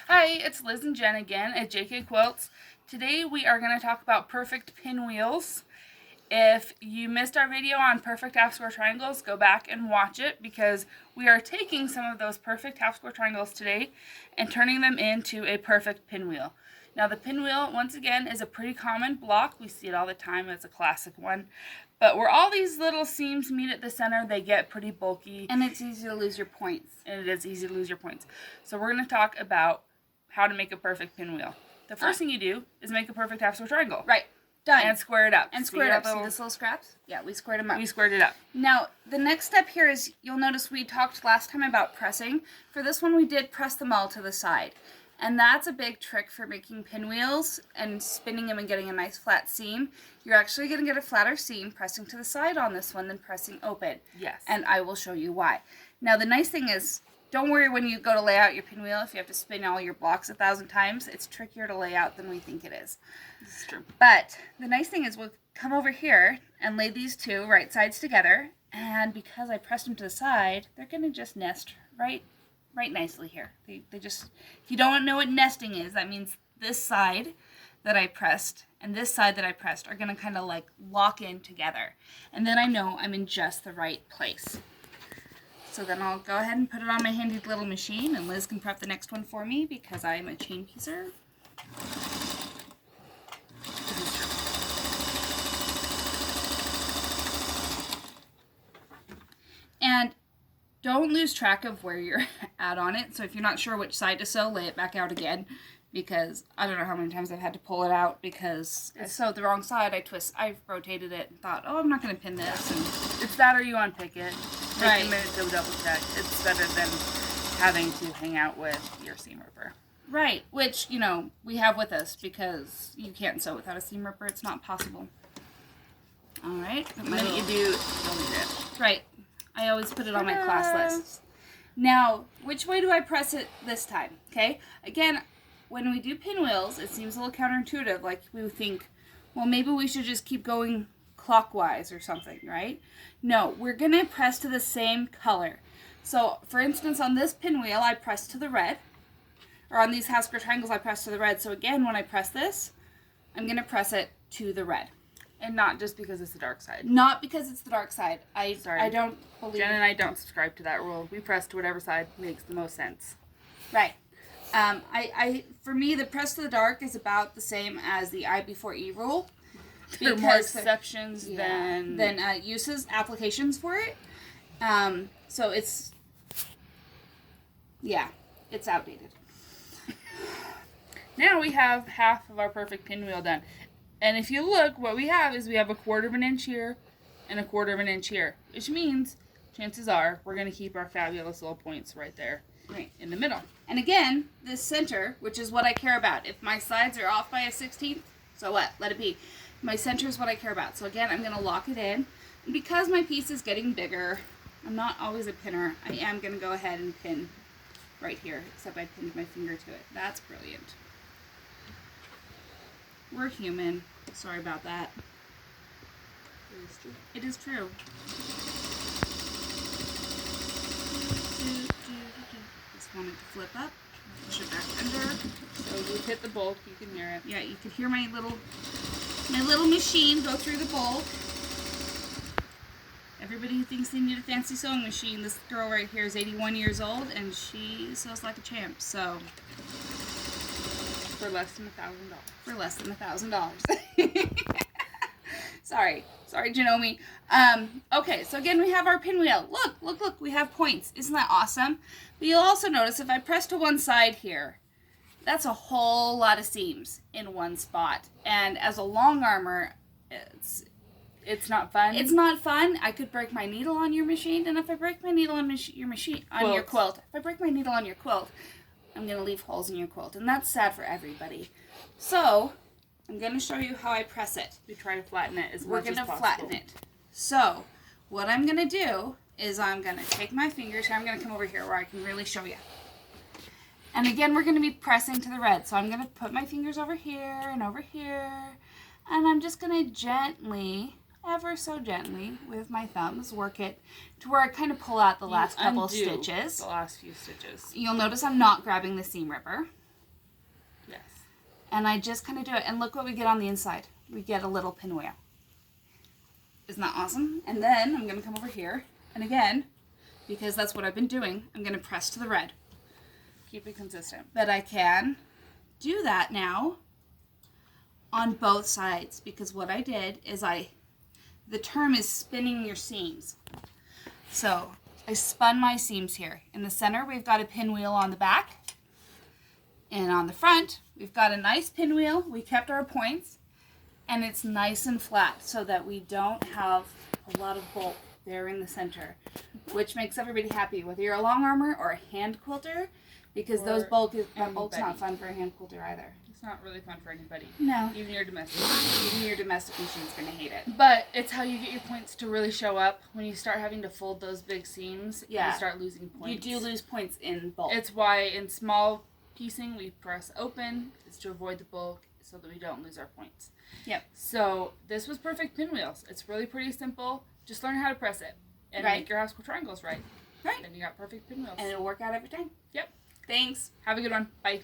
Hi, it's Liz and Jen again at JK Quilts. Today we are going to talk about perfect pinwheels. If you missed our video on perfect half square triangles, go back and watch it because we are taking some of those perfect half square triangles today and turning them into a perfect pinwheel. Now the pinwheel, once again, is a pretty common block. We see it all the time. It's a classic one. But where all these little seams meet at the center, they get pretty bulky. And it's easy to lose your points. And it is easy to lose your points. So we're going to talk about how to make a perfect pinwheel. The first thing you do is make a perfect half square triangle. Right. Done. And square it up. And square it up. See this little scraps? Yeah, we squared them up. We squared it up. Now, the next step here is, you'll notice we talked last time about pressing. For this one, we did press them all to the side. And that's a big trick for making pinwheels and spinning them and getting a nice flat seam. You're actually going to get a flatter seam pressing to the side on this one than pressing open. Yes. And I will show you why. Now, the nice thing is, don't worry when you go to lay out your pinwheel if you have to spin all your blocks 1,000 times. It's trickier to lay out than we think it is. This is true. But the nice thing is we'll come over here and lay these two right sides together. And because I pressed them to the side, they're going to just nest right nicely here. They just, if you don't know what nesting is, that means this side that I pressed and this side that I pressed are going to kind of like lock in together. And then I know I'm in just the right place. So then I'll go ahead and put it on my handy little machine, and Liz can prep the next one for me because I'm a chain piecer. And don't lose track of where you're at on it. So if you're not sure which side to sew, lay it back out again, because I don't know how many times I've had to pull it out because I sewed the wrong side. I rotated it and thought, oh, I'm not going to pin this. And it's that or you unpick it. Right. Take a minute to double check. It's better than having to hang out with your seam ripper. Right, which, you know, we have with us because you can't sew without a seam ripper. It's not possible. All right. The minute you do, you'll need it. Right. I always put it on my class list. Now, which way do I press it this time? Okay. Again, when we do pinwheels, it seems a little counterintuitive. Like we would think, well, maybe we should just keep going clockwise or something, right? No, we're going to press to the same color. So, for instance, on this pinwheel, I press to the red. Or on these half square triangles, I press to the red. So again, when I press this, I'm going to press it to the red. And not just because it's the dark side. Not because it's the dark side. Sorry. I don't believe Jen and I don't subscribe to that rule. We press to whatever side makes the most sense. Right. For me, the press to the dark is about the same as the I before E rule. There are more exceptions than uses, applications for it. So it's outdated. Now we have half of our perfect pinwheel done. And if you look, what we have is we have 1/4 of an inch here and 1/4 of an inch here, which means chances are we're going to keep our fabulous little points right there in the middle. And again, this center, which is what I care about. If my sides are off by a 1/16, so what? Let it be. My center is what I care about. So again, I'm going to lock it in. And because my piece is getting bigger, I'm not always a pinner. I am going to go ahead and pin right here, except I pinned my finger to it. That's brilliant. We're human. Sorry about that. It is true. Just want it to flip up. Push it back under. So you hit the bulk, you can hear it. Yeah, you can hear my little machine go through the bulk. Everybody who thinks they need a fancy sewing machine, this girl right here is 81 years old and she sews like a champ. So for less than $1,000. For less than $1,000. Sorry, Janome. Okay, so again, we have our pinwheel. Look, we have points. Isn't that awesome? But you'll also notice if I press to one side here, that's a whole lot of seams in one spot. And as a long armor, it's not fun. It's not fun. I could break my needle on your machine, and if I break my needle on your quilt, if I break my needle on your quilt, I'm going to leave holes in your quilt, and that's sad for everybody. So, I'm going to show you how I press it. We try to flatten it as We're much as possible. We're going to flatten it. So, what I'm going to do is I'm going to take my fingers here. I'm going to come over here where I can really show you. And again, we're going to be pressing to the red. So, I'm going to put my fingers over here, and I'm just going to gently ever so gently with my thumbs, work it to where I kind of pull out the last couple Undo stitches. The last few stitches. You'll notice I'm not grabbing the seam ripper. Yes. And I just kind of do it. And look what we get on the inside. We get a little pinwheel. Isn't that awesome? And then I'm going to come over here. And again, because that's what I've been doing, I'm going to press to the red. Keep it consistent. But I can do that now on both sides, because what I did is the term is spinning your seams. So I spun my seams here. In the center, we've got a pinwheel on the back. And on the front, we've got a nice pinwheel. We kept our points. And it's nice and flat so that we don't have a lot of bulk there in the center, which makes everybody happy, whether you're a long armor or a hand quilter, because that bulk's not fun for a hand quilter either. It's not really fun for anybody. No. Even your domestic. Even your domestic machine's going to hate it. But it's how you get your points to really show up. When you start having to fold those big seams, you start losing points. You do lose points in bulk. It's why in small piecing we press open, is to avoid the bulk so that we don't lose our points. Yep. So this was perfect pinwheels. It's really pretty simple. Just learn how to press it and Right. make your house triangles right. Right. Then you got perfect pinwheels. And it'll work out every time. Yep. Thanks. Have a good one. Bye.